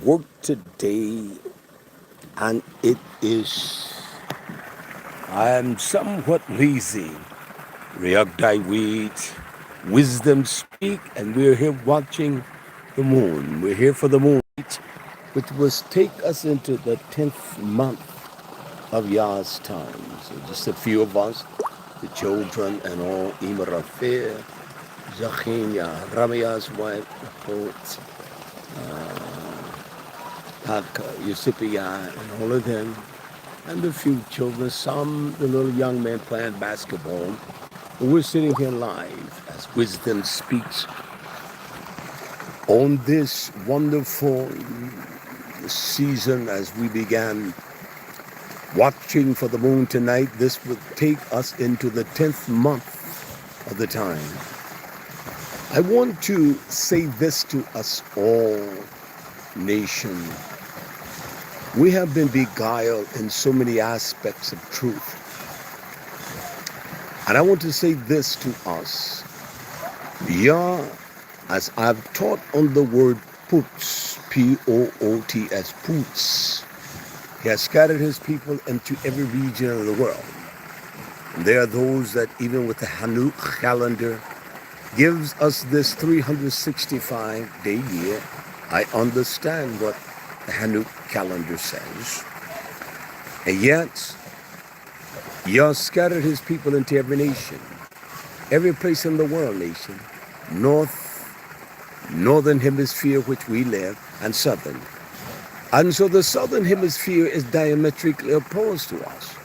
work today, and I am somewhat lazy. Reagdai wait, wisdom speak, and we're here watching the moon. We're here for the moon, which will take us into the 10th month of YAH's time. So just a few of us, the children and all, Imarafir, Zachinia, Ramia's wife, the poets, Haka, Yusipia, and all of them, and a few children, some the little young men playing basketball. We're sitting here live as Wisdom speaks on this wonderful season as we began watching for the moon tonight. This will take us into the 10th month of the time. I want to say this to us all, nation. We have been beguiled in so many aspects of truth. And I want to say this to us. Yah, as I've taught on the word poots, P-O-O-T-S, poots, he has scattered his people into every region of the world. And there are those that even with the Hanuk calendar gives us this 365-day year. I understand what the Hanuk calendar says. And yet, Yah scattered his people into every nation, every place in the world, nation, northern hemisphere which we live, and southern. And so the southern hemisphere is diametrically opposed to us.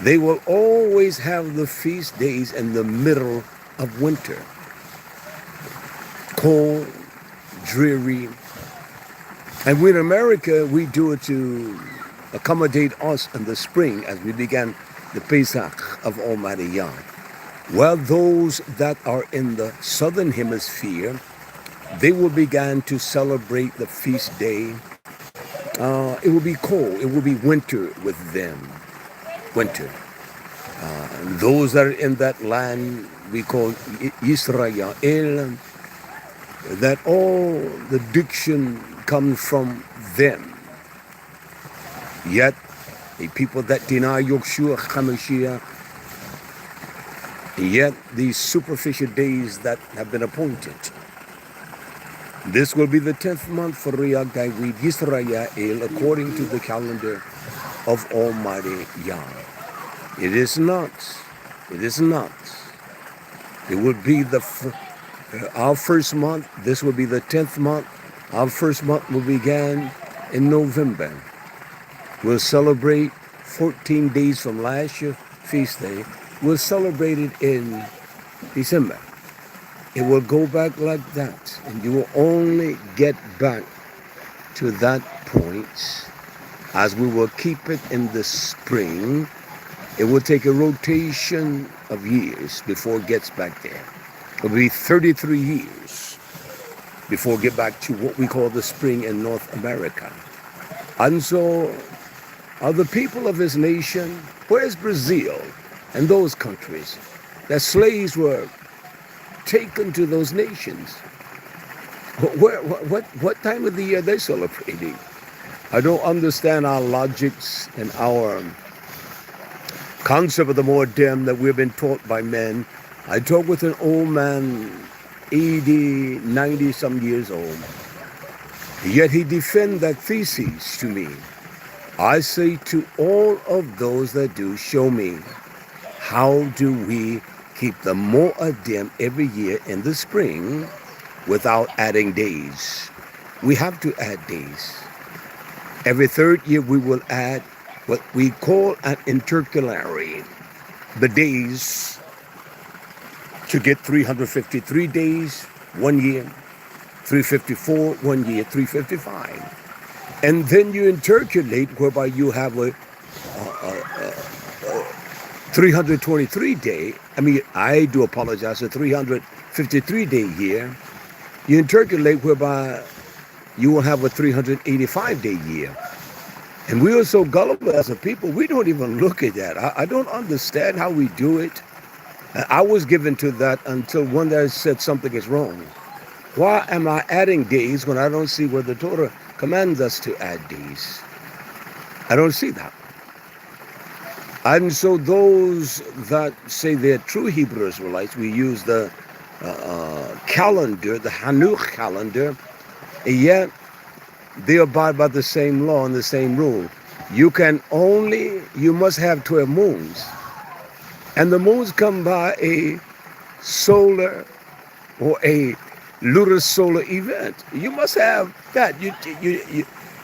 They will always have the feast days in the middle of winter. Cold, dreary. And we in America, we do it to accommodate us in the spring as we began the Pesach of Almighty Yah. Well, those that are in the southern hemisphere, they will begin to celebrate the feast day. It will be cold. It will be winter with them. Winter. Those that are in that land we call Israel, that all the diction comes from them. Yet, the people that deny Yeshua HaMashiach, yet these superficial days that have been appointed. This will be the 10th month for Riyad David Yisrael according to the calendar of Almighty Yah. It is not. It will be our first month. This will be the 10th month. Our first month will begin in November. We'll celebrate 14 days from last year's feast day. We'll celebrate it in December. It will go back like that, and you will only get back to that point as we will keep it in the spring. It will take a rotation of years before it gets back there. It will be 33 years before we get back to what we call the spring in North America. And so the people of his nation, where's Brazil and those countries? That slaves were taken to those nations. What time of the year are they celebrating? I don't understand our logics and our concept of the modern that we've been taught by men. I talk with an old man, 80, 90 some years old. Yet he defends that thesis to me. I say to all of those that do, show me, how do we keep the Mo'adim every year in the spring without adding days? We have to add days. Every third year we will add what we call an intercalary, the days to get 353 days 1 year, 354 1 year, 355. And then you intercalate whereby you have a 323 day, I do apologize, a 353 day year. You intercalate whereby you will have a 385 day year. And we are so gullible as a people, we don't even look at that. I don't understand how we do it. I was given to that until one day I said something is wrong. Why am I adding days when I don't see where the Torah commands us to add days? I don't see that. And so those that say they're true Hebrew Israelites, we use the calendar, the Hanuch calendar, and yet they abide by the same law and the same rule. You must have 12 moons. And the moons come by a solar or a lunar solar event. You must have that.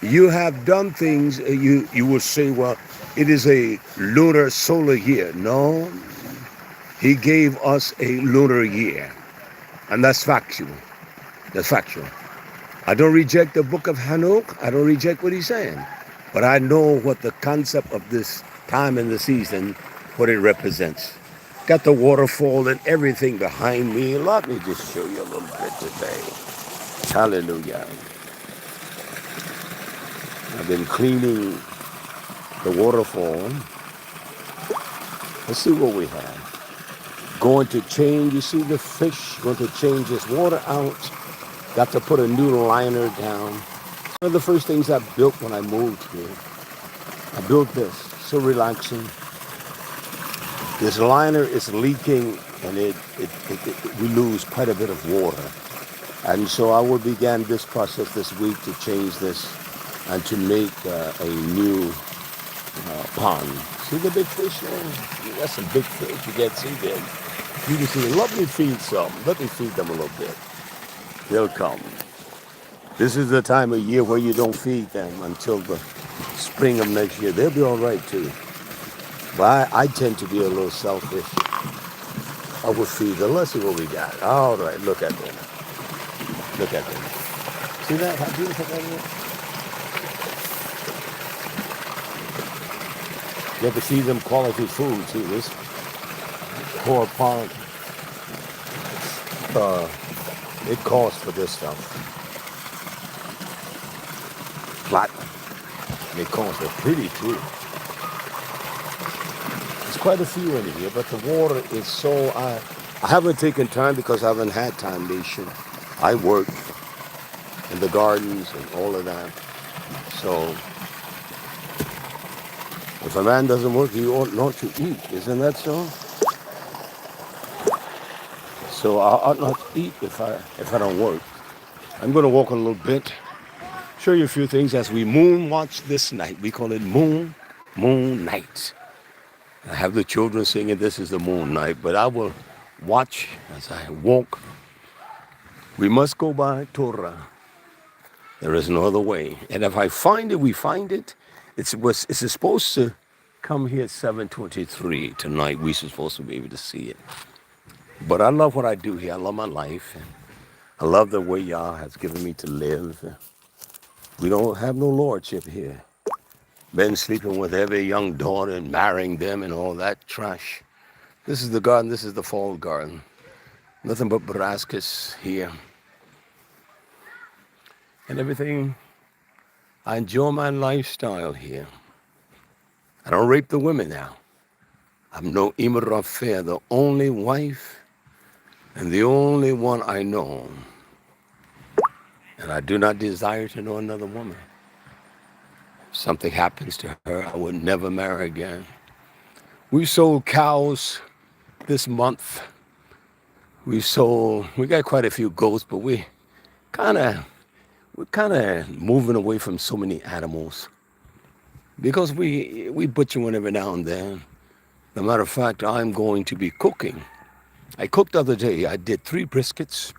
You have done things. You will say, well, it is a lunar solar year. No, he gave us a lunar year, and that's factual. That's factual. I don't reject the book of Hanuk. I don't reject what he's saying, but I know what the concept of this time in the season, what it represents. Got the waterfall and everything behind me. Let me just show you a little bit today. Hallelujah. I've been cleaning the waterfall. Let's see what we have. Going to change, you see the fish, going to change this water out. Got to put a new liner down. One of the first things I built when I moved here, I built this, so relaxing. This liner is leaking and we lose quite a bit of water. And so I will begin this process this week to change this and to make a new pond. See the big fish there? That's some big fish. You can't see them. You can see, let me feed some. Let me feed them a little bit. They'll come. This is the time of year where you don't feed them until the spring of next year. They'll be all right too. But I tend to be a little selfish. I will feed them. Let's see what we got. All right, look at them. Look at them. See that? How beautiful that is? You have to feed them quality food too. This core pond, it costs for this stuff. Platinum. They cost are pretty too. There's quite a few in here, but the water is so. I haven't taken time because I haven't had time, nation. I work in the gardens and all of that. So if a man doesn't work, he ought not to eat. Isn't that so? So I ought not to eat if I don't work. I'm going to walk a little bit, show you a few things as we moon watch this night. We call it moon night. I have the children singing, this is the moon night, but I will watch as I walk. We must go by Torah. There is no other way. And if I find it, we find it. It's supposed to come here at 7:23 tonight. We're supposed to be able to see it. But I love what I do here. I love my life. I love the way YAH has given me to live. We don't have no lordship here. Been sleeping with every young daughter and marrying them and all that trash. This is the garden. This is the fall garden. Nothing but brassicas here. And everything. I enjoy my lifestyle here. I don't rape the women now. I'm no Imra Fair, the only wife and the only one I know. And I do not desire to know another woman. If something happens to her, I would never marry again. We sold cows this month. We got quite a few goats, but we're kind of moving away from so many animals because we butcher one every now and then. As a matter of fact, I'm going to be cooking. I cooked the other day. I did 3 briskets.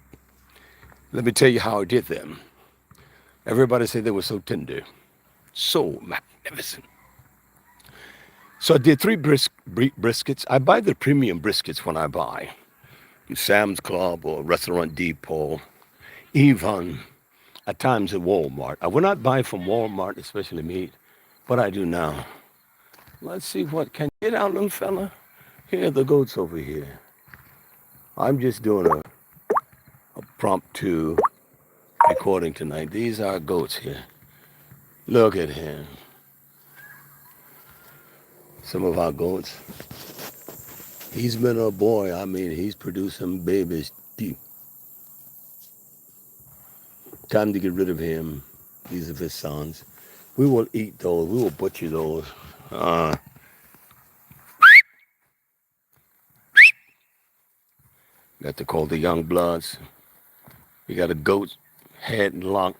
Let me tell you how I did them. Everybody said they were so tender, so magnificent. So I did 3 briskets. I buy the premium briskets when I buy. Sam's Club or Restaurant Depot, even at times at Walmart. I would not buy from Walmart, especially meat, but I do now. Let's see what, can you get out, little fella? Here are the goats over here. I'm just doing a impromptu recording tonight. These are goats here. Look at him. Some of our goats. He's been a boy. I mean, he's produced some babies. Time to get rid of him. These are his sons. We will eat those. We will butcher those. Uh, got to call the young bloods. We got a goat's head locked.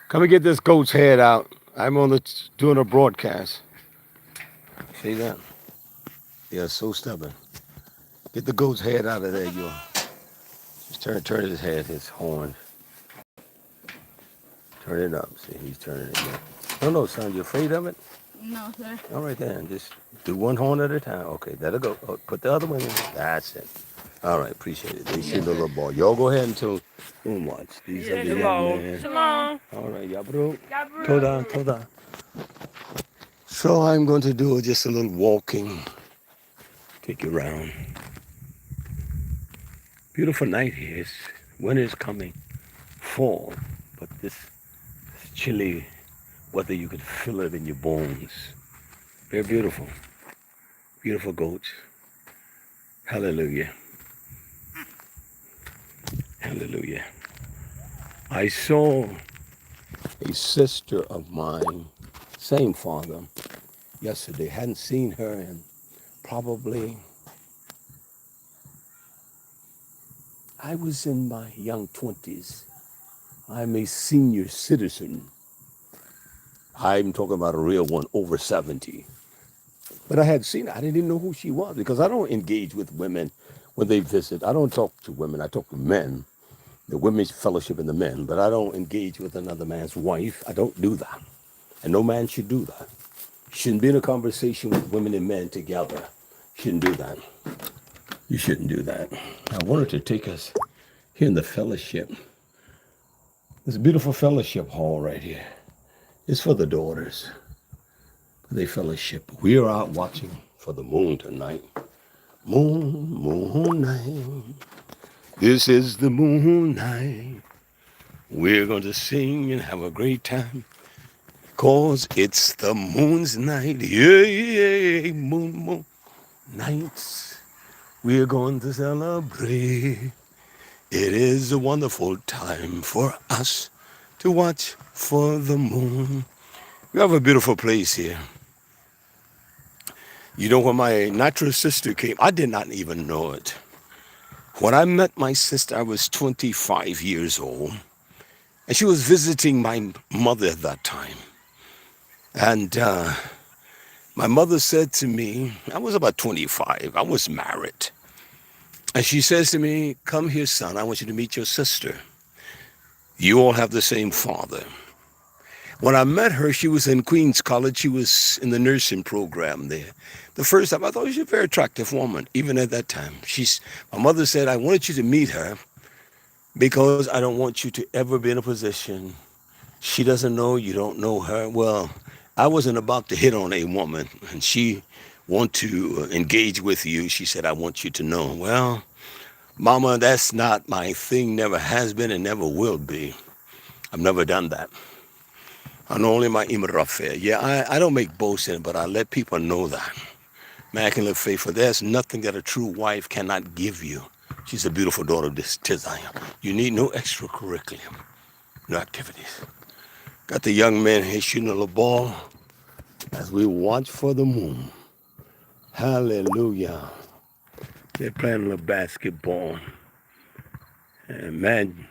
Come and get this goat's head out. I'm doing a broadcast. See that? Yeah, so stubborn. Get the goat's head out of there, you. Just turn his head, his horn. Turn it up. See, he's turning it up. No, son, you afraid of it? No, sir. All right, then. Just do one horn at a time. Okay, that'll go. Oh, put the other one in. That's it. All right, appreciate it. They shoot a little ball. Y'all go ahead until watch. These are the young men. Shalom. All right, Yabru. Toda. So I'm going to do just a little walking. Take you around. Beautiful night here. Winter's coming. Fall. But this chilly weather, you could feel it in your bones. They're beautiful. Beautiful goats. Hallelujah. Hallelujah. I saw a sister of mine, same father, yesterday. Hadn't seen her in probably, I was in my young 20s. I'm a senior citizen. I'm talking about a real one, over 70. But I had seen her. I didn't even know who she was because I don't engage with women when they visit. I don't talk to women. I talk to men, the women's fellowship and the men. But I don't engage with another man's wife. I don't do that. And no man should do that. Shouldn't be in a conversation with women and men together. Shouldn't do that. You shouldn't do that. I wanted to take us here in the fellowship. This beautiful fellowship hall right here. It's for the daughters. They fellowship. We are out watching for the moon tonight. Moon night. This is the moon night. We're going to sing and have a great time. 'Cause it's the moon's night. Yeah, moon nights. We're going to celebrate. It is a wonderful time for us to watch for the moon. We have a beautiful place here. You know, when my natural sister came, I did not even know it. When I met my sister, I was 25 years old. And she was visiting my mother at that time. And my mother said to me, I was about 25. I was married. And she says to me, come here, son. I want you to meet your sister. You all have the same father. When I met her, she was in Queens College. She was in the nursing program there. The first time, I thought she was a very attractive woman, even at that time. My mother said, I wanted you to meet her because I don't want you to ever be in a position. She doesn't know, you don't know her. Well, I wasn't about to hit on a woman, and she wanted to engage with you. She said, I want you to know. Well, Mama, that's not my thing, never has been and never will be. I've never done that. I'm only my imrafe. Yeah, I don't make boasts in it, but I let people know that. Man, I can live faithful. There's nothing that a true wife cannot give you. She's a beautiful daughter of this Tizaya. You need no extracurriculum, no activities. Got the young men here shooting a little ball as we watch for the moon. Hallelujah. They're playing a little basketball. And man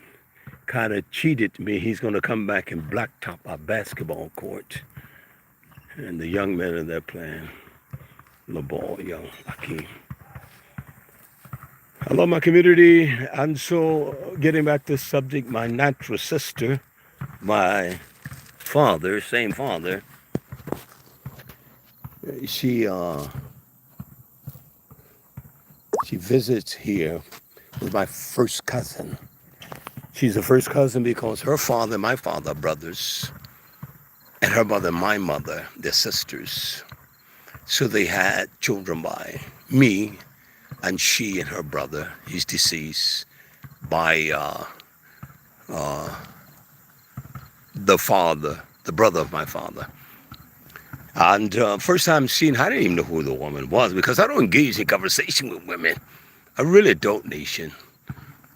kind of cheated me. He's going to come back and blacktop our basketball court. And the young men are there playing the ball, young Akeem. Hello, my community. And so, getting back to the subject, my natural sister, my father, same father, she visits here with my first cousin. She's the first cousin because her father and my father are brothers, and her mother and my mother, they're sisters. So they had children by me, and she and her brother, he's deceased, by the father, the brother of my father. And first time seeing her, I didn't even know who the woman was because I don't engage in conversation with women. I really don't, nation.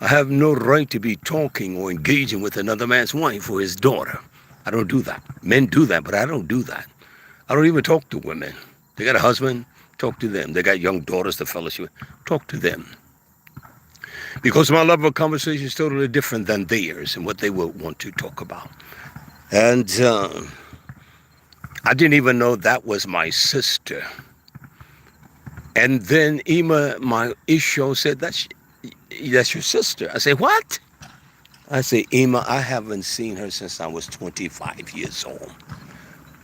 I have no right to be talking or engaging with another man's wife or his daughter. I don't do that. Men do that, but I don't do that. I don't even talk to women. They got a husband, talk to them. They got young daughters to fellowship with, talk to them. Because my level of conversation is totally different than theirs and what they would want to talk about. And I didn't even know that was my sister. And then Ema, my Isho, said, that's your sister. I said, what? I say, Ema, I haven't seen her since I was 25 years old.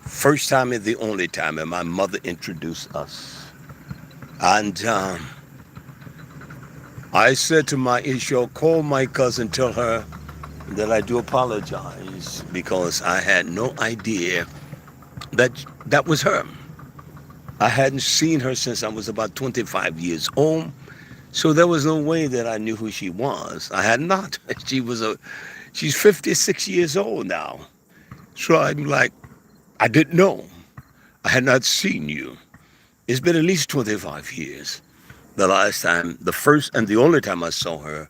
First time and the only time, and my mother introduced us. And I said to my Isho, call my cousin, tell her that I do apologize because I had no idea that was her. I hadn't seen her since I was about 25 years old, so there was no way that I knew who she was. I had not. She's 56 years old now. So I'm like, I didn't know. I had not seen you. It's been at least 25 years. The last time, the first and the only time I saw her,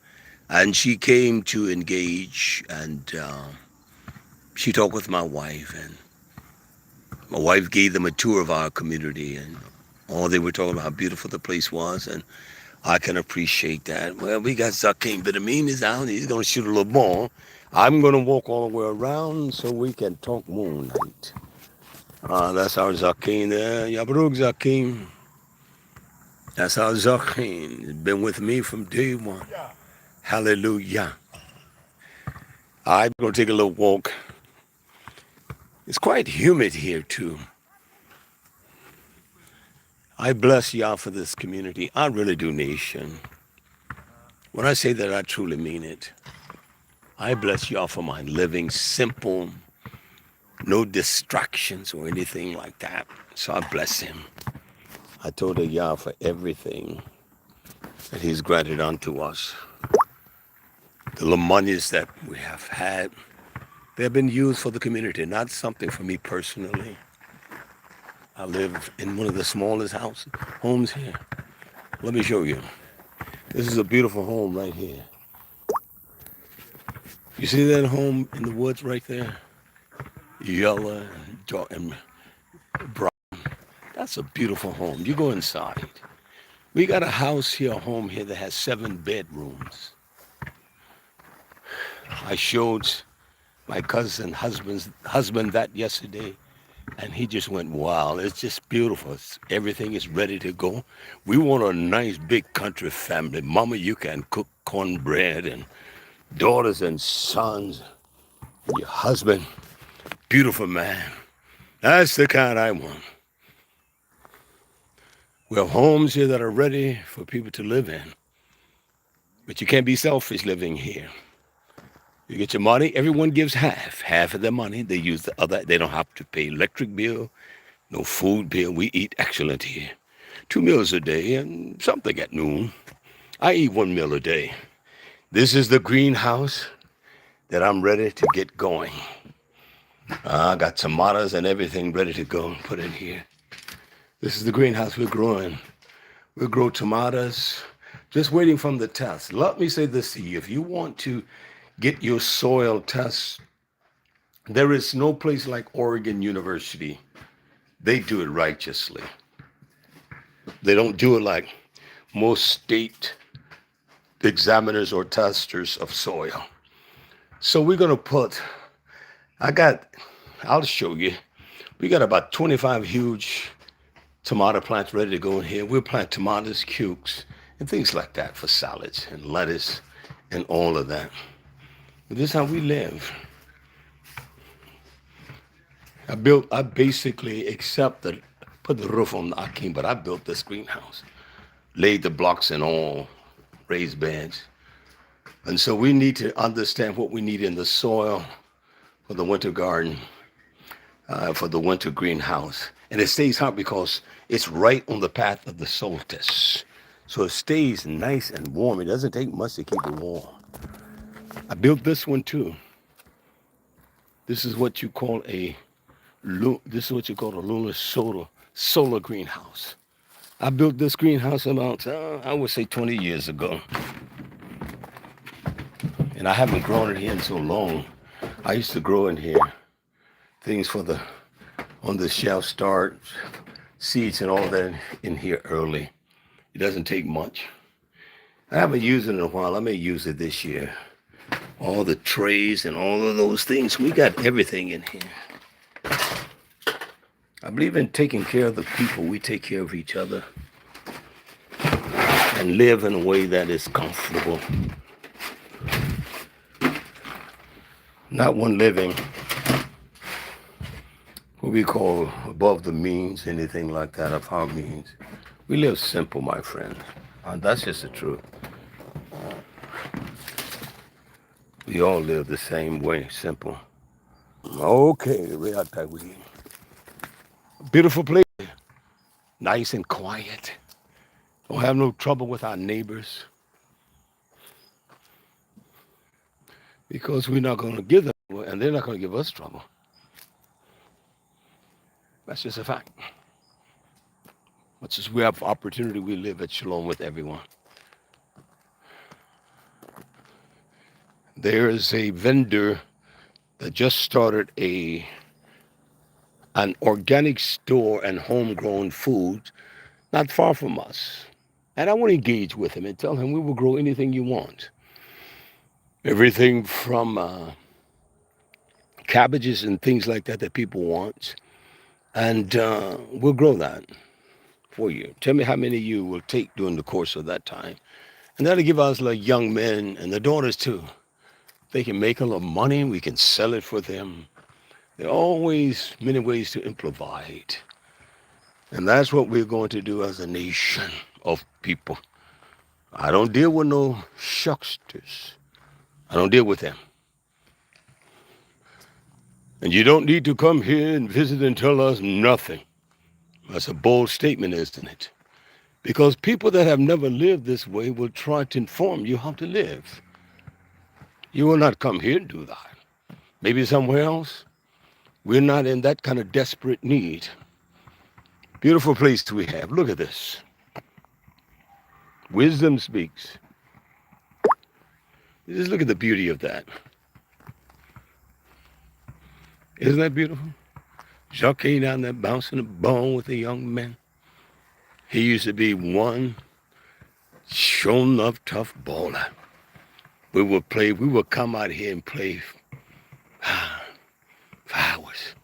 and she came to engage, and she talked with my wife, and my wife gave them a tour of our community, and all they were talking about how beautiful the place was, and I can appreciate that. Well, we got Zakim Bitamin is out, he's going to shoot a little ball. I'm going to walk all the way around so we can talk moonlight. That's our Zakim there. Yabruk Zakim. That's our Zakim. He's been with me from day one. Hallelujah. I'm going to take a little walk. It's quite humid here, too. I bless y'all for this community. I really do, nation. When I say that, I truly mean it. I bless y'all for my living simple, no distractions or anything like that. So I bless him. I told y'all for everything that he's granted unto us. The little monies that we have had, they have been used for the community, not something for me personally. I live in one of the smallest homes here. Let me show you. This is a beautiful home right here. You see that home in the woods right there? Yellow and brown. That's a beautiful home. You go inside. We got a house here, a home here that has 7 bedrooms. I showed my cousin husband that yesterday, and he just went, wow, it's just beautiful. Everything is ready to go. We want a nice big country family. Mama, you can cook cornbread, and daughters and sons, your husband, beautiful man. That's the kind I want. We have homes here that are ready for people to live in. But you can't be selfish living here. You get your money, everyone gives half of their money. They use the other. They don't have to pay electric bill, no food bill. We eat excellent here. 2 meals a day and something at noon. I eat 1 meal a day. This is the greenhouse that I'm ready to get going. I got tomatoes and everything ready to go and put in here. This is the greenhouse we're growing. We'll grow tomatoes, just waiting from the test. Let me say this to you. If you want to get your soil test, there is no place like Oregon University. They do it righteously. They don't do it like most state examiners or testers of soil. So we're going to put, I'll show you. We got about 25 huge tomato plants ready to go in here. We'll plant tomatoes, cukes, and things like that for salads and lettuce and all of that. But this is how we live. I basically put the roof on the Akim, but I built this greenhouse, laid the blocks in all raised beds. And so we need to understand what we need in the soil for the winter garden, for the winter greenhouse. And it stays hot because it's right on the path of the solstice. So it stays nice and warm. It doesn't take much to keep it warm. I built this one too. This is what you call a lunar solar greenhouse. I built this greenhouse about, I would say 20 years ago. And I haven't grown it here in so long. I used to grow in here things for the on the shelf, start seeds and all that in here early. It doesn't take much. I haven't used it in a while. I may use it this year. All the trays and all of those things. We got everything in here. I believe in taking care of the people. We take care of each other and live in a way that is comfortable. Not one living what we call above the means, anything like that of our means. We live simple, my friends. That's just the truth. We all live the same way, simple. Okay, we are Taiwan. Beautiful place. Nice and quiet. Don't have no trouble with our neighbors. Because we're not going to give them, and they're not going to give us trouble. That's just a fact. Much as we have opportunity, we live at shalom with everyone. There is a vendor that just started an organic store and homegrown food not far from us. And I want to engage with him and tell him we will grow anything you want. Everything from cabbages and things like that people want. And we'll grow that for you. Tell me how many of you will take during the course of that time. And that'll give us like young men and the daughters too. They can make a little money. We can sell it for them. There are always many ways to improvise. And that's what we're going to do as a nation of people. I don't deal with no shucksters. I don't deal with them. And you don't need to come here and visit and tell us nothing. That's a bold statement, isn't it? Because people that have never lived this way will try to inform you how to live. You will not come here and do that. Maybe somewhere else. We're not in that kind of desperate need. Beautiful place we have. Look at this. Wisdom speaks. Just look at the beauty of that. Isn't that beautiful? Jacques down there bouncing a ball with a young man. He used to be one shown up tough baller. We would come out here and play for hours.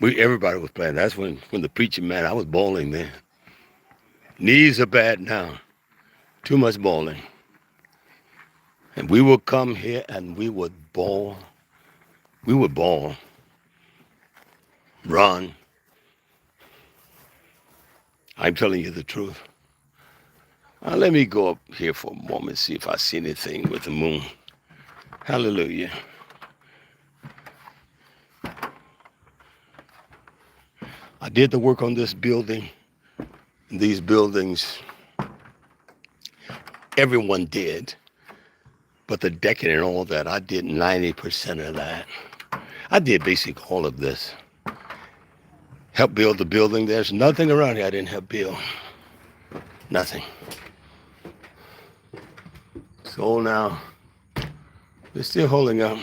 Everybody was playing. That's when the preacher, man, I was bowling then. Knees are bad now. Too much bowling. And we would come here and we would bowl. We would bowl. Run. I'm telling you the truth. Let me go up here for a moment, see if I see anything with the moon. Hallelujah. I did the work on this building. These buildings, everyone did. But the decking and all that, I did 90% of that. I did basically all of this. Helped build the building. There's nothing around here I didn't help build. Nothing. So now, they're still holding up.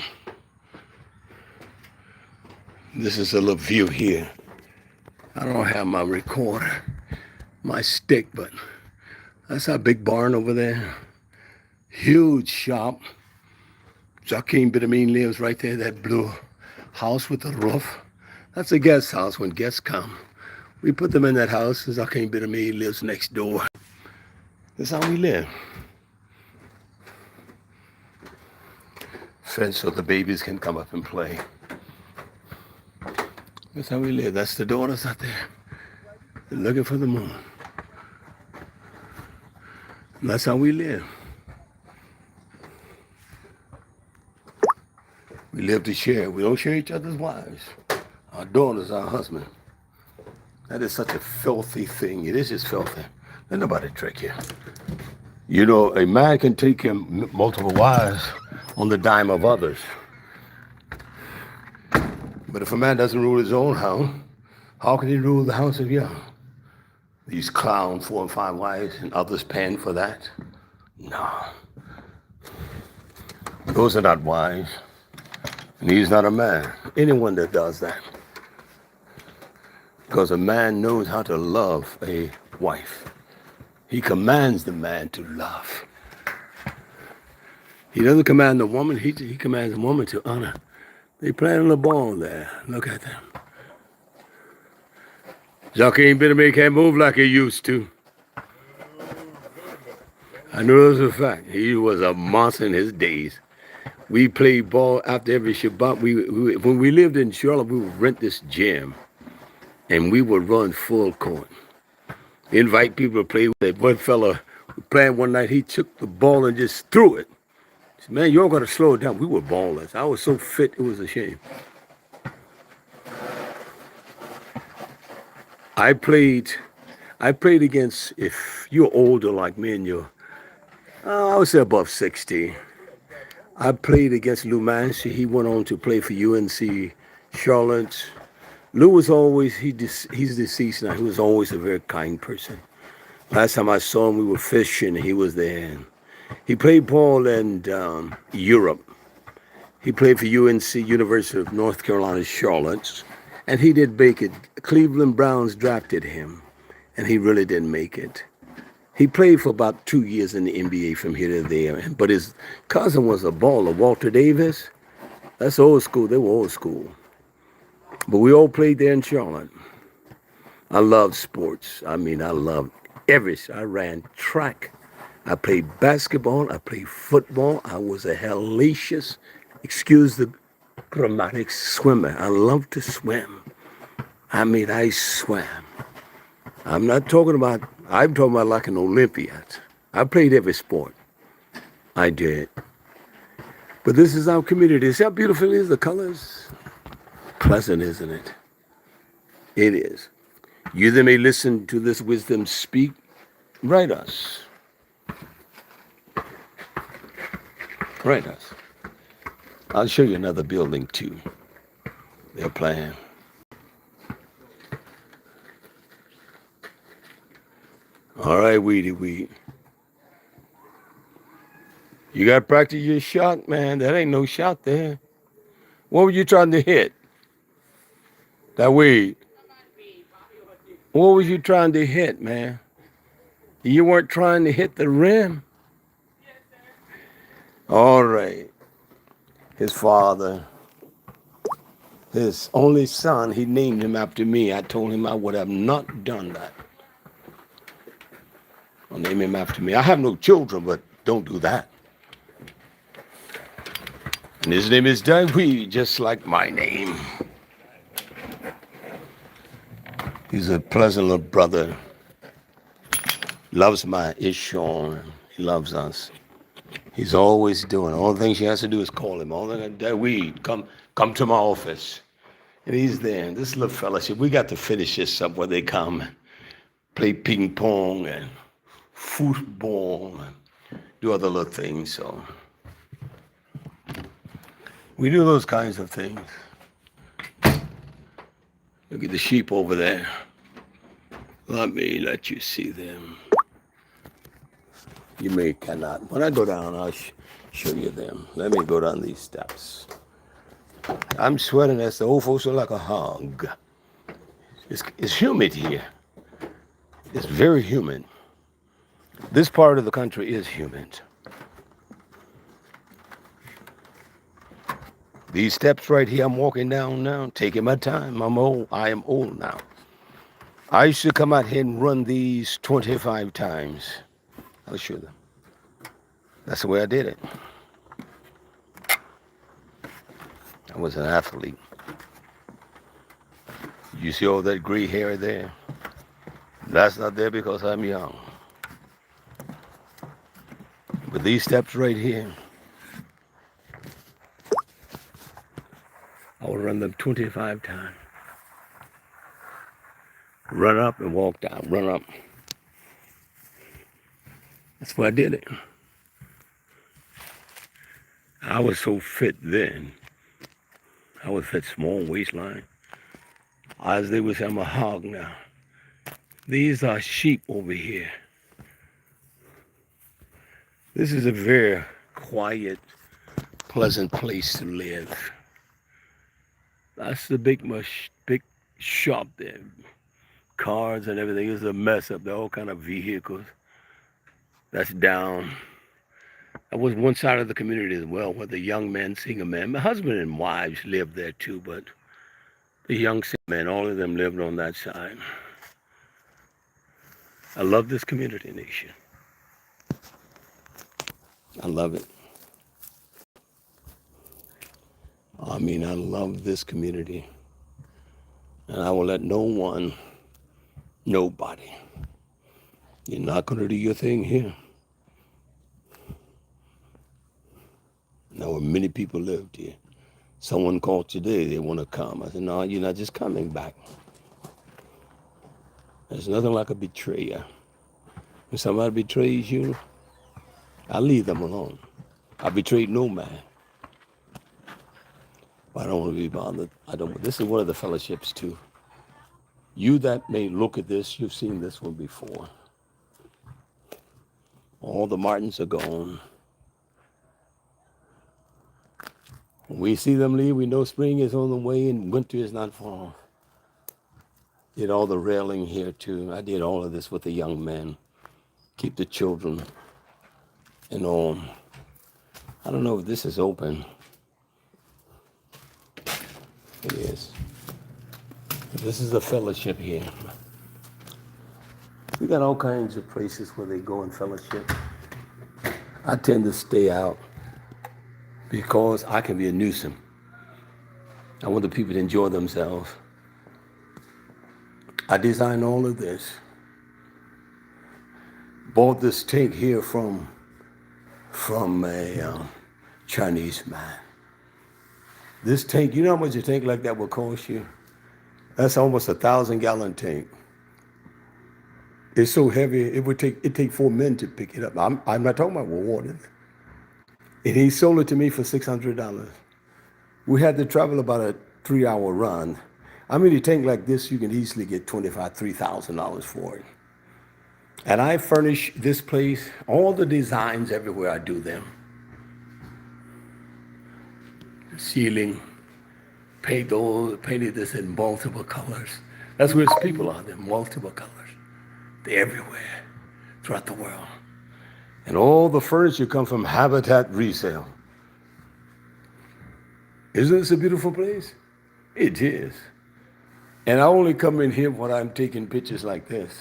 This is a little view here. I don't have my recorder, my stick, but that's our big barn over there. Huge shop. Joaquin Bitamine lives right there, that blue house with the roof. That's a guest house when guests come. We put them in that house. Joaquin Bitamine lives next door. That's how we live. Fence so the babies can come up and play. That's how we live. That's the daughters out there. They're looking for the moon. And that's how we live. We live to share. We don't share each other's wives. Our daughters, our husband. That is such a filthy thing. It is just filthy. Let nobody trick you. You know, a man can take him multiple wives on the dime of others. But if a man doesn't rule his own house, how can he rule the house of YAH? These clowns, 4 and 5 wives, and others paying for that? No. Those are not wives. And he's not a man. Anyone that does that. Because a man knows how to love a wife. He commands the man to love. He doesn't command the woman, he commands the woman to honor. They planting a ball there. Look at them. Joaquin Benjamin can't move like he used to. I know it was a fact. He was a monster in his days. We played ball after every Shabbat. When we lived in Charlotte, we would rent this gym, and we would run full court. Invite people to play with it. One fella playing one night, he took the ball and just threw it. He said, man, you all got to slow it down. We were ballers. I was so fit, it was a shame. I played against, if you're older like me and you're, I would say above 60. I played against Lou Mancy. He went on to play for UNC Charlotte. Lou was always, he's deceased now. He was always a very kind person. Last time I saw him, we were fishing. He was there. He played ball in Europe. He played for UNC, University of North Carolina, Charlotte. And he did make it. Cleveland Browns drafted him, and he really didn't make it. He played for about 2 years in the NBA from here to there. But his cousin was a baller, Walter Davis. That's old school. They were old school. But we all played there in Charlotte. I loved sports. I mean, I loved everything. I ran track. I played basketball. I played football. I was a hellacious, excuse the grammatic, swimmer. I loved to swim. I mean, I swam. I'm talking about like an Olympiad. I played every sport. I did. But this is our community. See how beautiful it is, the colors? Pleasant, isn't it? It is. You that may listen to this wisdom speak, write us. Write us. I'll show you another building too. They're playing. All right, Weedy. You got to practice your shot, man. That ain't no shot there. What were you trying to hit? That weed. What was you trying to hit, man? You weren't trying to hit the rim? Yes, sir. All right. His father, his only son, he named him after me. I told him I would have not done that. I'll name him after me. I have no children, but don't do that. And his name is David, just like my name. He's a pleasant little brother. Loves my Ishon. He loves us. He's always doing. All the thing she has to do is call him. All the David, come to my office. And he's there. And this little fellowship, we got to finish this up where they come, play ping pong and football and do other little things. So we do those kinds of things. Look at the sheep over there. Let me let you see them. You cannot. When I go down, I'll show you them. Let me go down these steps. I'm sweating as the old folks are like a hog. It's humid here. It's very humid. This part of the country is humid. These steps right here I'm walking down now, taking my time. I'm old. I am old now. I used to come out here and run these 25 times. I'll show them. That's the way I did it. I was an athlete. You see all that gray hair there? That's not there because I'm young. But these steps right here, I would run them 25 times. Run up and walk down, run up. That's why I did it. I was so fit then. I was fit, small waistline. As they would say, I'm a hog now. These are sheep over here. This is a very quiet pleasant place to live. That's the big shop there. Cars and everything is a mess up there, all kind of vehicles. That's down. That was one side of the community as well, where the young men, single men, my husband and wives lived there too, but the young single men, all of them lived on that side. I love this community, nation. I love it. I mean, I love this community. And I will let no one, nobody, you're not going to do your thing here. Now, many people lived here. Someone called today, they want to come. I said, no, you're not just coming back. There's nothing like a betrayer. When somebody betrays you, I leave them alone. I betrayed no man. But I don't want to be bothered. This is one of the fellowships too. You that may look at this, you've seen this one before. All the Martins are gone. When we see them leave, we know spring is on the way and winter is not far. Did all the railing here too. I did all of this with the young men. Keep the children and all. I don't know if this is open. It is. This is a fellowship here. We got all kinds of places where they go and fellowship. I tend to stay out because I can be a nuisance. I want the people to enjoy themselves. I designed all of this. Bought this tank here from a Chinese man. This tank, you know how much a tank like that will cost you? That's almost 1,000-gallon tank. It's so heavy, it take 4 men to pick it up. I'm not talking about water. And he sold it to me for $600. We had to travel about a 3-hour run. I mean, a tank like this, you can easily get $2,500, $3,000 for it. And I furnish this place, all the designs everywhere I do them. Ceiling, painted this in multiple colors. That's where its people are, they're multiple colors. They're everywhere, throughout the world. And all the furniture come from Habitat Resale. Isn't this a beautiful place? It is. And I only come in here when I'm taking pictures like this.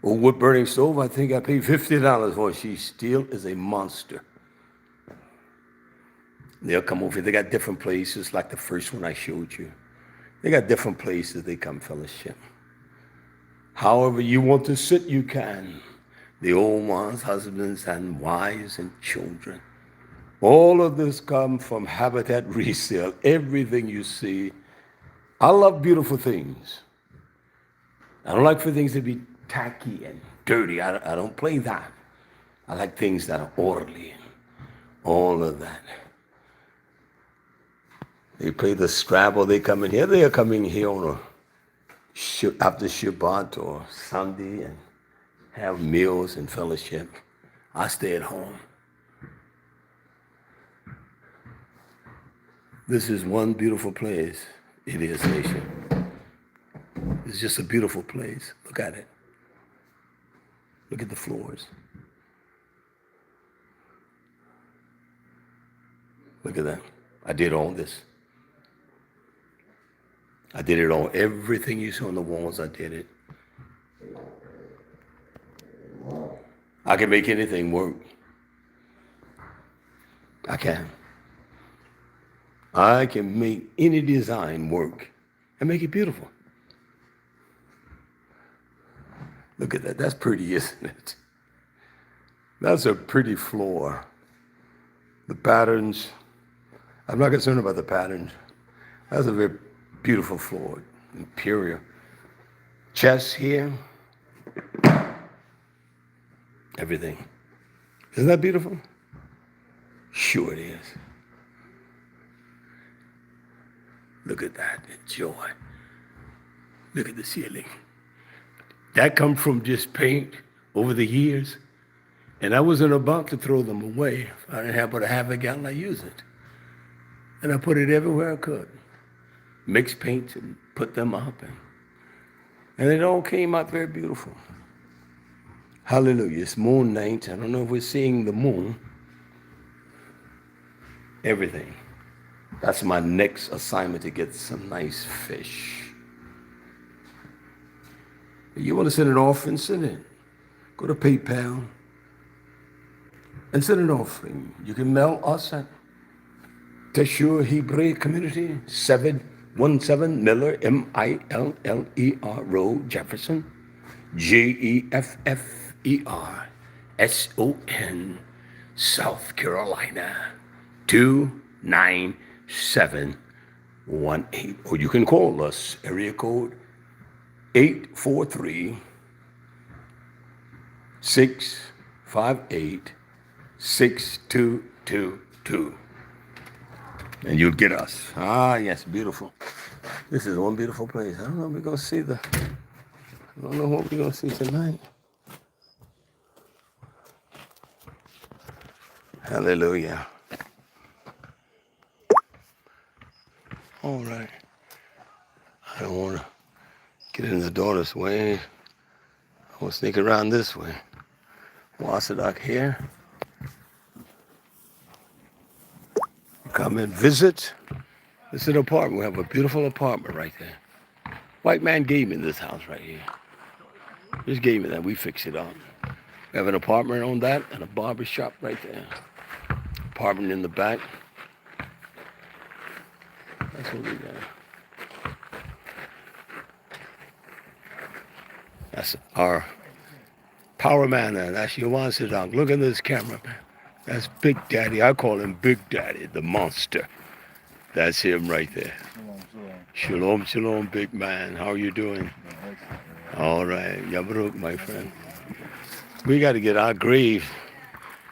A wood burning stove, I think I paid $50 for. She still is a monster. They'll come over. They got different places, like the first one I showed you. They got different places they come fellowship. However you want to sit, you can. The old ones, husbands and wives and children. All of this come from Habitat Resale. Everything you see. I love beautiful things. I don't like for things to be tacky and dirty. I don't play that. I like things that are orderly and all of that. They play the Scrabble. They come in here. They are coming here on after Shabbat or Sunday and have meals and fellowship. I stay at home. This is one beautiful place. It is, nation. It's just a beautiful place. Look at it. Look at the floors. Look at that. I did all this. I did it all. Everything you saw on the walls, I did it. I can make anything work. I can. I can make any design work and make it beautiful. Look at that. That's pretty, isn't it? That's a pretty floor. The patterns, I'm not concerned about the patterns. That's a very beautiful floor. Imperial. Chest here. Everything. Isn't that beautiful? Sure it is. Look at that. Enjoy. Look at the ceiling. That comes from just paint over the years. And I wasn't about to throw them away. If I didn't have but a half a gallon, I use it. And I put it everywhere I could. Mix paints and put them up. And it all came out very beautiful. Hallelujah. It's moon night. I don't know if we're seeing the moon. Everything. That's my next assignment, to get some nice fish. You want to send an offering, send it. Go to PayPal and send an offering. You can mail us at Tshuwah Hebrew Community, 717 Miller, Miller Road, Jefferson, Jefferson, South Carolina, 29718. Or you can call us, area code 843-658-6222. And you'll get us. Ah, yes, beautiful. This is one beautiful place. I don't know if we're going to see I don't know what we're going to see tonight. Hallelujah. All right. I don't want to get in the daughter's way. I want to sneak around this way. Wasadak here. Come and visit. This is an apartment. We have a beautiful apartment right there. White man gave me this house right here. Just gave me that. We fixed it up. We have an apartment on that and a barber shop right there. Apartment in the back. That's what we got. That's our power man there. That's YAH Victory. Look at this camera, man. That's Big Daddy. I call him Big Daddy, the monster. That's him right there. Shalom, shalom, big man. How are you doing? All right. Yabruk, my friend. We got to get our grave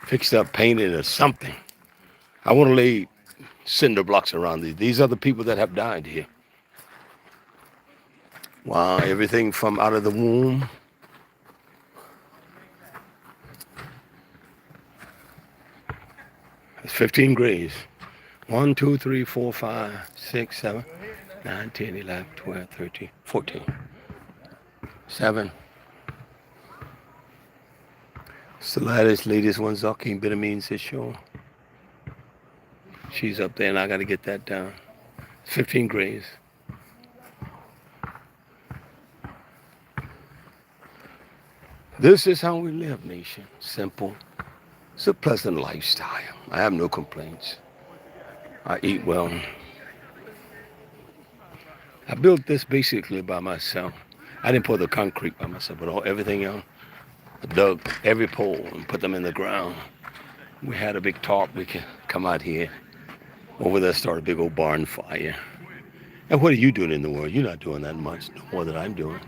fixed up, painted, or something. I want to lay cinder blocks around these. These are the people that have died here. Wow, everything from out of the womb. It's 15 graves. 1, 2, 3, 4, 5, 6, 7, 9, 10, 11, 12, 13, 14. 7. It's the latest one, Zakim Benjamin says, sure. She's up there, and I got to get that down. 15 graves. This is how we live, nation. Simple. It's a pleasant lifestyle. I have no complaints. I eat well. I built this basically by myself. I didn't pour the concrete by myself, but everything else. I dug every pole and put them in the ground. We had a big tarp. We could come out here. Over there, start a big old barn fire. And what are you doing in the world? You're not doing that much, no more than I'm doing.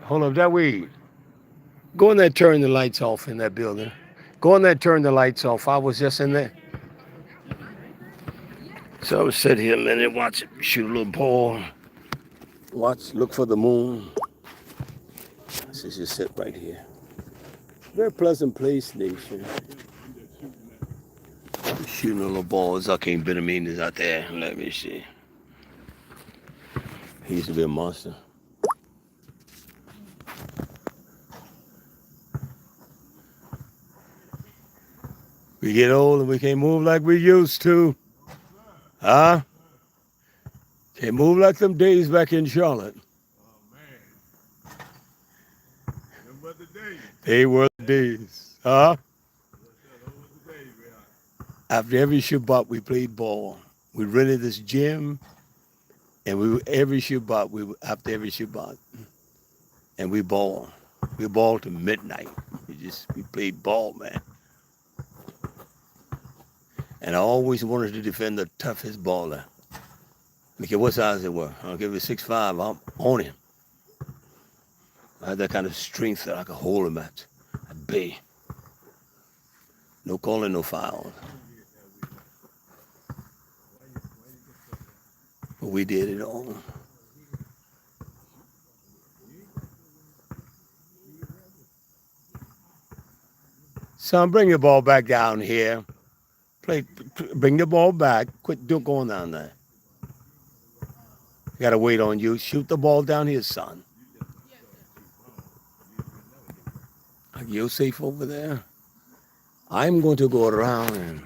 Hold up, that way. Go in there, turn the lights off in that building. Go in there, turn the lights off. I was just in there. So I would sit here a minute, watch it, shoot a little ball. Watch, look for the moon. So just sit right here. Very pleasant place, nation. Shooting a little ball. Zakim Benjamin is out there. Let me see. He used to be a monster. We get old and we can't move like we used to. Huh? Can't move like them days back in Charlotte. Oh, man. Them were the days. They were the days. Huh? Those were the days, man. After every Shabbat, we played ball. We rented this gym, and after every Shabbat, and we ball. We ball to midnight. We played ball, man. And I always wanted to defend the toughest baller. Because what size it was. I'll give it 6'5", I'm on him. I had that kind of strength that I could hold him at bay. No calling, no fouls. But we did it all. Son, bring your ball back down here. Bring the ball back. Quit going down there. I gotta wait on you. Shoot the ball down here, son. Are you safe over there? I'm going to go around and.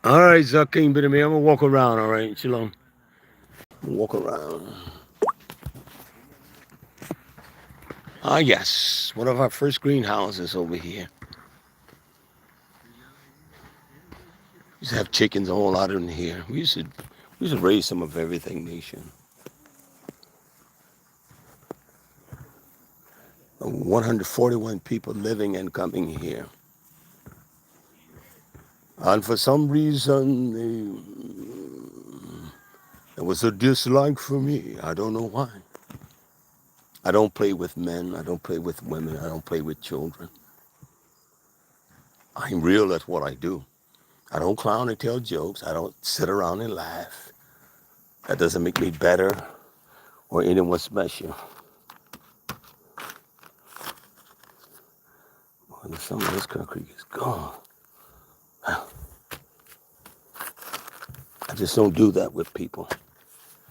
All right, Zakim, but I'm gonna walk around. All right, Shalom. Walk around. Ah, yes, one of our first greenhouses over here. We used to have chickens a whole lot in here. We used to raise some of everything, nation. 141 people living and coming here. And for some reason, there was a dislike for me. I don't know why. I don't play with men. I don't play with women. I don't play with children. I'm real at what I do. I don't clown and tell jokes. I don't sit around and laugh. That doesn't make me better or anyone special. Well, some of this concrete is gone. I just don't do that with people.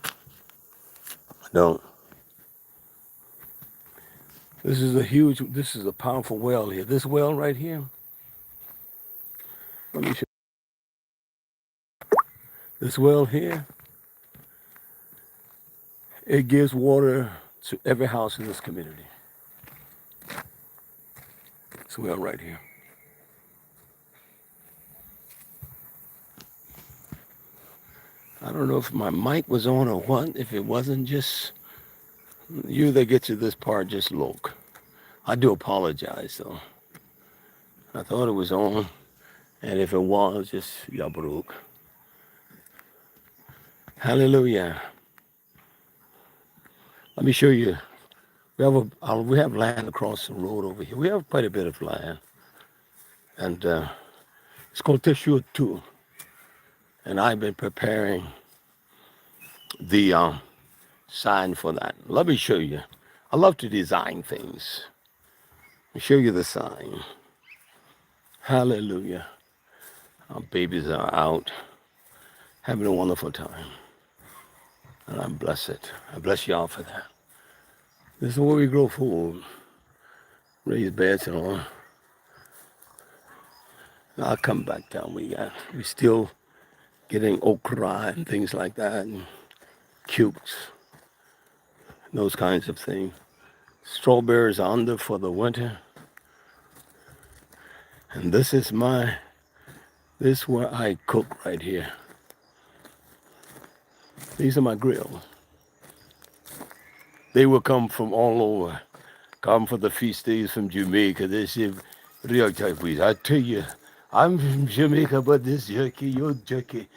I don't. This is a powerful well here. This well right here. Let me show you. This well here, it gives water to every house in this community. This well right here. I don't know if my mic was on or what. If it wasn't, just you that get to this part, just look. I do apologize though. I thought it was on, and if it was, just Yabruk. Hallelujah. Let me show you. We have land across the road over here. We have quite a bit of land, and it's called Tshuwah too. And I've been preparing the sign for that. Let me show you. I love to design things. Let me show you the sign. Hallelujah. Our babies are out, having a wonderful time. And I'm blessed. I bless y'all for that. This is where we grow food, raise beds and all. I'll come back down. We still getting okra and things like that, and cukes, those kinds of things. Strawberries are under for the winter. And this is where I cook right here. These are my grills. They will come from all over. Come for the feast days from Jamaica. They say, real please. I tell you, I'm from Jamaica, but this jerky, your jerky.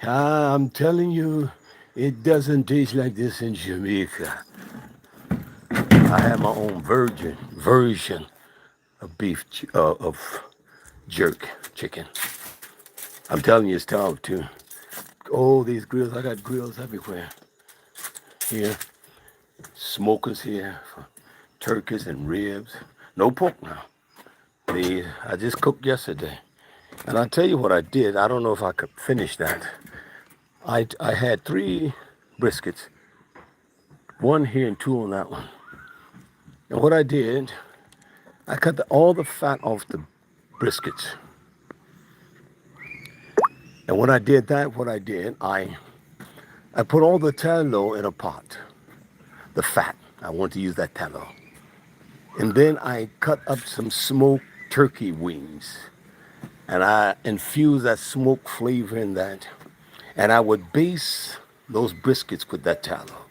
I'm telling you, it doesn't taste like this in Jamaica. I have my own version of beef, of jerk chicken. I'm telling you, it's tough too. Oh, these grills, I got grills everywhere. Here, smokers here for turkeys and ribs. No pork now. I just cooked yesterday. And I'll tell you what I did. I don't know if I could finish that. I had 3 briskets, 1 here and 2 on that one. And what I did, I cut all the fat off the briskets. And when I did that, I put all the tallow in a pot, the fat. I want to use that tallow. And then I cut up some smoked turkey wings. And I infused that smoke flavor in that. And I would baste those briskets with that tallow.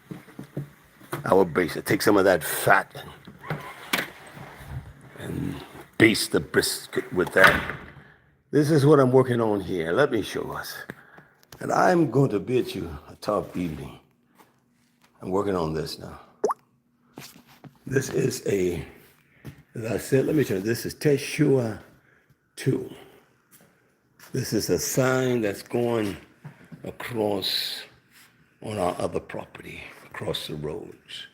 I would baste it, take some of that fat and baste the brisket with that. This is what I'm working on here. Let me show us. And I'm going to bid you a tough evening. I'm working on this now. This is as I said, let me show you. This is Tshuwah 2. This is a sign that's going across on our other property, across the roads.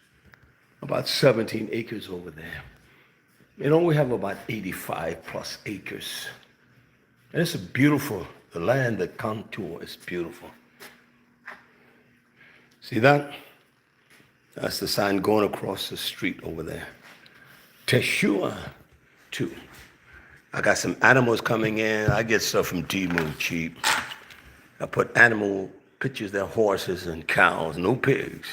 About 17 acres over there. We have about 85 plus acres. And it's beautiful. The land, the contour is beautiful. See that? That's the sign going across the street over there. Tshuwah, too. I got some animals coming in. I get stuff from Temu cheap. I put animal pictures, they're horses and cows, no pigs.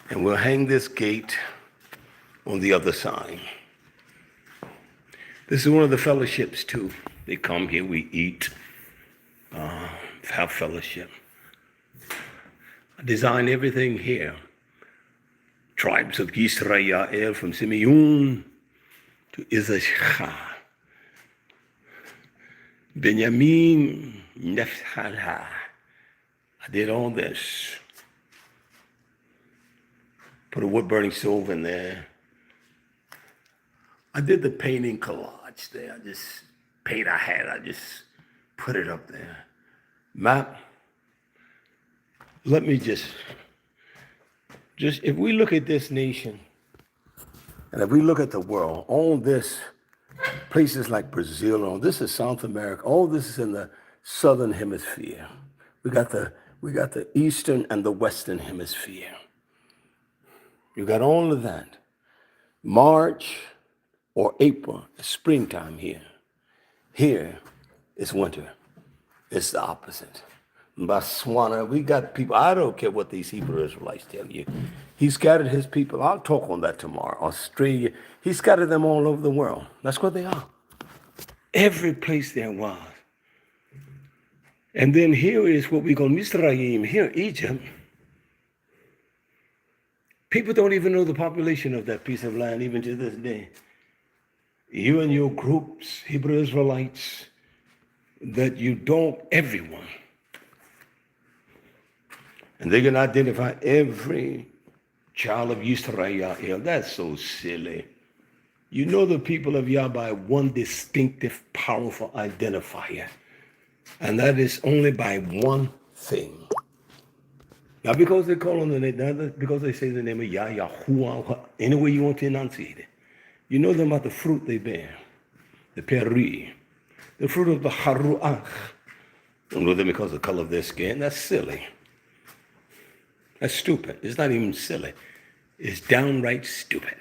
And we'll hang this gate on the other side. This is one of the fellowships too. They come here, we eat, have fellowship. I design everything here. Tribes of Yisrael from Simeon to Issachar. Benjamin, Nephtali. I did all this. Put a wood burning stove in there. I did the painting collage there. I just paint I had. I just put it up there. Map. Let me just if we look at this nation, and if we look at the world, all this, places like Brazil, all this is South America, all this is in the southern hemisphere. We got the eastern and the western hemisphere. You got all of that. March or April is springtime here. Here is winter. It's the opposite. Botswana, we got people, I don't care what these Hebrew Israelites tell you. He scattered his people. I'll talk on that tomorrow. Australia, he scattered them all over the world. That's what they are. Every place there was. And then here is what we call Mizraim, here, Egypt. People don't even know the population of that piece of land, even to this day. You and your groups, Hebrew Israelites, that you don't, everyone. And they can identify every child of Israel. That's so silly. You know the people of Yah by one distinctive, powerful identifier. And that is only by one thing. Not because they call on the name, not because they say the name of Yah, Yahuwah, any way you want to enunciate it. You know them by the fruit they bear, the peri, the fruit of the haruach. Don't know them because of the color of their skin. That's silly. That's stupid. It's not even silly. It's downright stupid.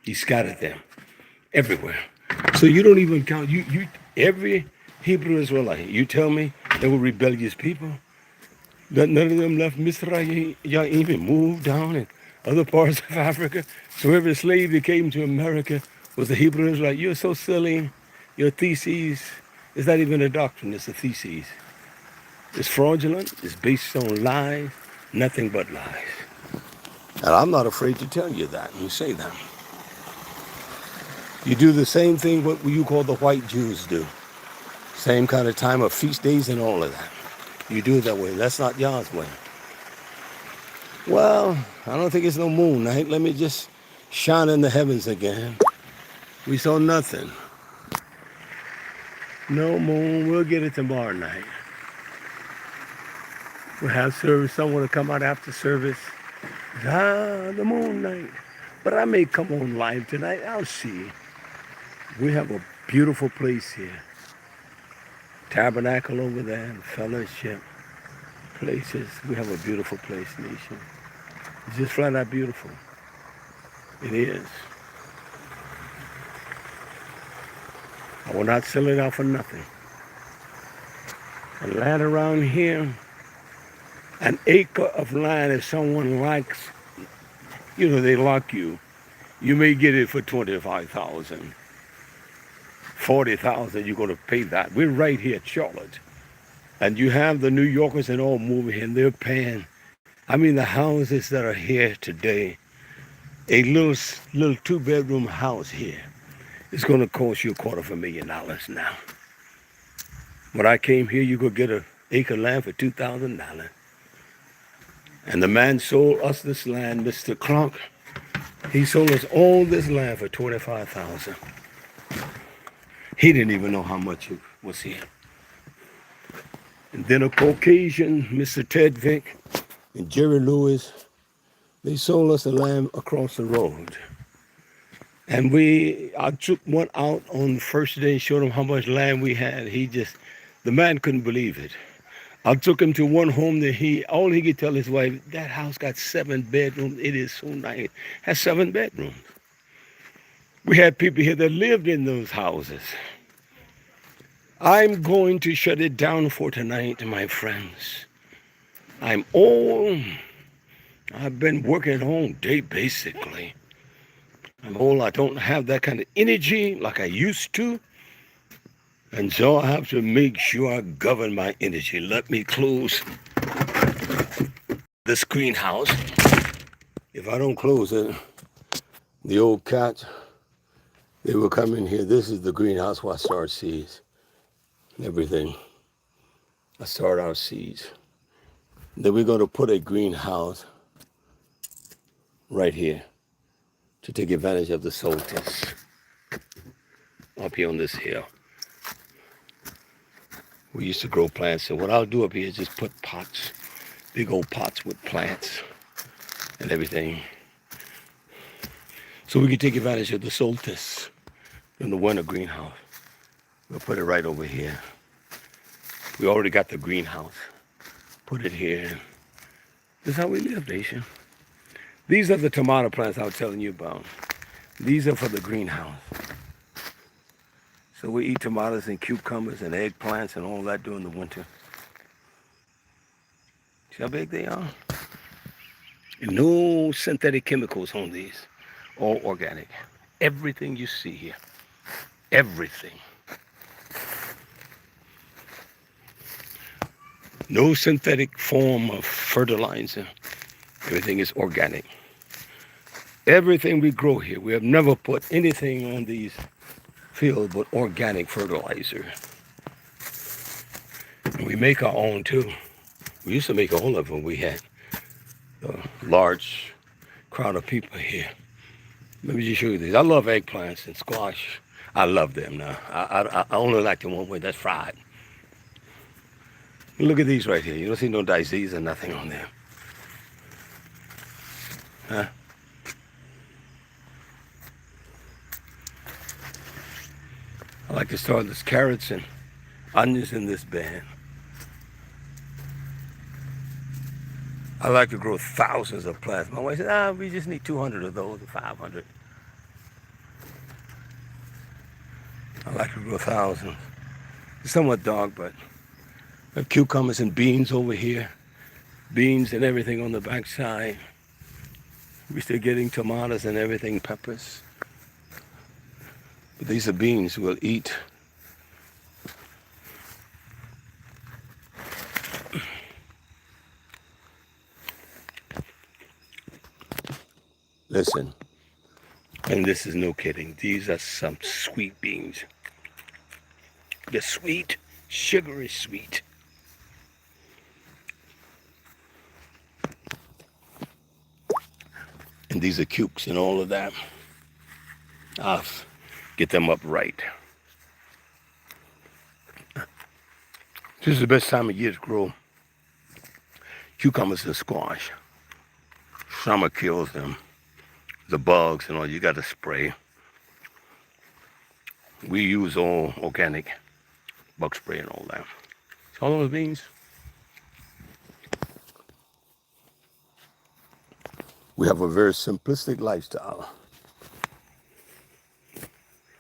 He scattered them everywhere. So you don't even count. You every Hebrew Israelite, you tell me they were rebellious people. That none of them left Mizraim, even moved down in other parts of Africa. So every slave that came to America was a Hebrew Israelite. You're so silly. Your theses is not even a doctrine. It's a thesis. It's fraudulent. It's based on lies. Nothing but lies. And I'm not afraid to tell you that and say that. You do the same thing what you call the white Jews do. Same kind of time of feast days and all of that. You do it that way. That's not Yah's way. Well, I don't think it's no moon night. Let me just shine in the heavens again. We saw nothing. No moon. We'll get it tomorrow night. We'll have service. Someone will come out after service. The moon night. But I may come on live tonight. I'll see. We have a beautiful place here. Tabernacle over there, and fellowship places. We have a beautiful place, nation. It's just flat out beautiful. It is. I will not sell it out for nothing. The land around here, an acre of land, if someone likes, they like you, you may get it for $25,000. 40,000, you're going to pay that. We're right here at Charlotte. And you have the New Yorkers and all moving here, and they're paying. The houses that are here today, a little two-bedroom house here is going to cost you $250,000 now. When I came here, you could get an acre of land for $2,000. And the man sold us this land, Mr. Clark. He sold us all this land for $25,000. He didn't even know how much it was here. And then a Caucasian, Mr. Ted Vick and Jerry Lewis, they sold us the land across the road. And I took one out on the first day and showed him how much land we had. The man couldn't believe it. I took him to one home that all he could tell his wife, that house got 7 bedrooms. It is so nice. It has 7 bedrooms. We had people here that lived in those houses. I'm going to shut it down for tonight, my friends. I'm old. I've been working all day, basically. I'm old. I don't have that kind of energy like I used to. And so I have to make sure I govern my energy. Let me close this greenhouse. If I don't close it, the old cats, they will come in here. This is the greenhouse where I start seeds and everything. I start our seeds. Then we're going to put a greenhouse right here to take advantage of the solstice up here on this hill. We used to grow plants, and what I'll do up here is just put pots, big old pots with plants and everything, so we can take advantage of the solstice in the winter greenhouse. We'll put it right over here. We already got the greenhouse. Put it here. This is how we live, nation. These are the tomato plants I was telling you about. These are for the greenhouse. So we eat tomatoes and cucumbers and eggplants and all that during the winter. See how big they are? And no synthetic chemicals on these. All organic. Everything you see here. Everything. No synthetic form of fertilizer. Everything is organic. Everything we grow here, we have never put anything on these fields but organic fertilizer. And we make our own too. We used to make all of them. We had a large crowd of people here. Let me just show you these. I love eggplants and squash. I love them now. I only like them one way, that's fried. Look at these right here. You don't see no disease or nothing on them. Huh? I like to start this carrots and onions in this bed. I like to grow thousands of plants. My wife said, we just need 200 of those or 500. I like to grow thousands. It's somewhat dark, but I have cucumbers and beans over here. Beans and everything on the backside. We're still getting tomatoes and everything, peppers. But these are beans we'll eat. Listen, and this is no kidding. These are some sweet beans. They're sweet, sugary sweet. And these are cukes and all of that. I'll get them up right. This is the best time of year to grow cucumbers and squash. Summer kills them. The bugs and all, you got to spray. We use all organic bug spray and all that. See all those beans? We have a very simplistic lifestyle.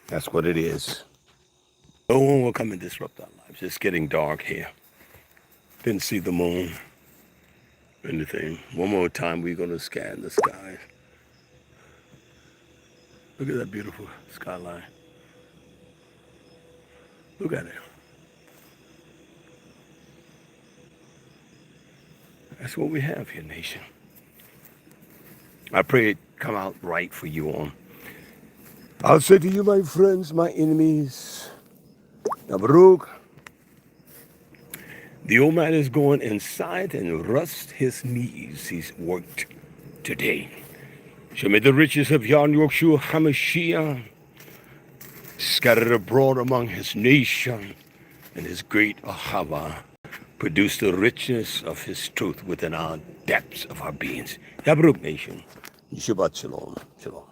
That's what it is. No one will come and disrupt our lives. It's getting dark here. Didn't see the moon. Anything. One more time, we're going to scan the skies. Look at that beautiful skyline. Look at it. That's what we have here, nation. I pray it come out right for you all. I'll say to you, my friends, my enemies, Baruch, the old man is going inside and rust his knees. He's worked today. So may the riches of Yahweh HaMashiach scattered abroad among his nation and his great Ahava produce the richness of his truth within our depths of our beings. Yabruk nation. Shabbat shalom. Shalom.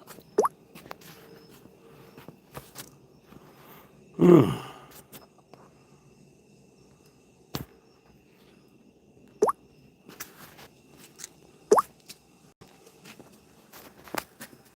Mm.